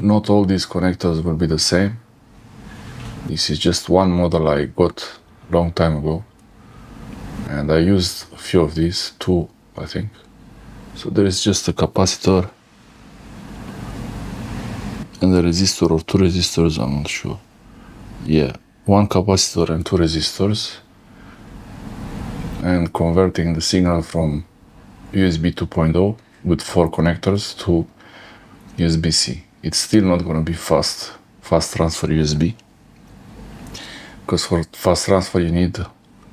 not all these connectors will be the same. This is just one model I got long time ago, and I used a few of these, 2 I think. So there is just a capacitor and a resistor, or 2 resistors, I'm not sure. Yeah, 1 capacitor and 2 resistors, and converting the signal from USB 2.0 with 4 connectors to USB-C. It's still not going to be fast transfer USB, because for fast transfer you need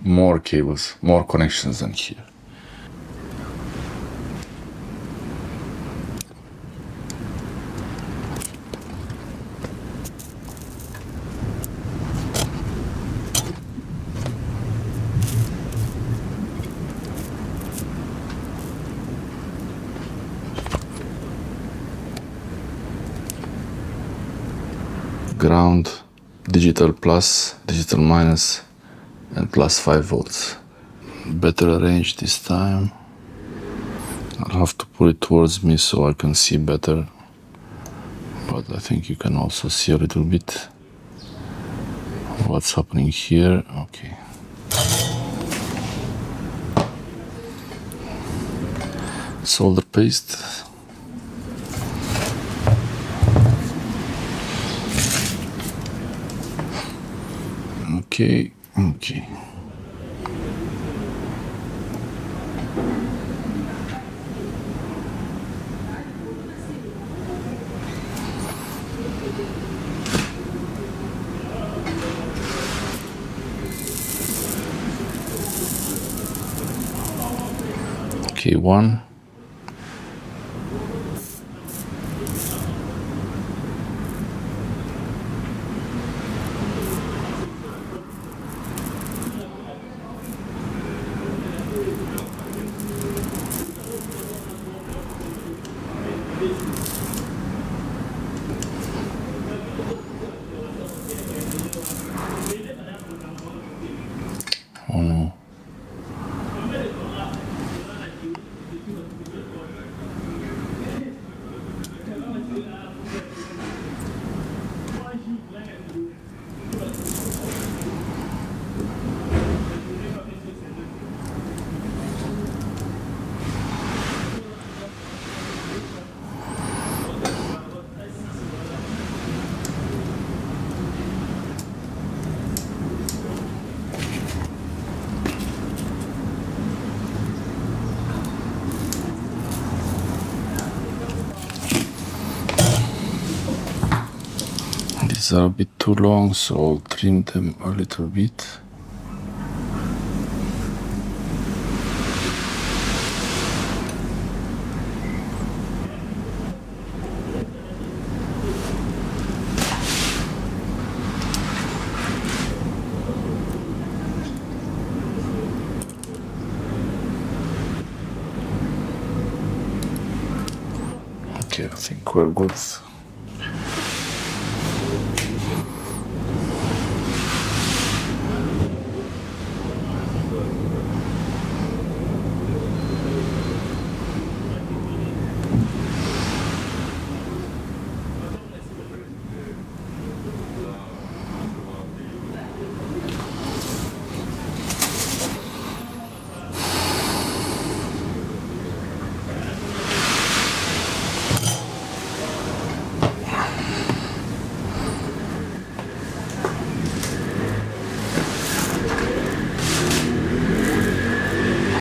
more cables, more connections than here. Ground, digital plus, digital minus, and plus 5 volts. Better arranged this time. I'll have to put it towards me so I can see better, but I think you can also see a little bit what's happening here. Okay. Solder paste. Okay. Okay, 1. Oh no. These are a bit too long, so I'll trim them a little bit. Okay, I think we're good.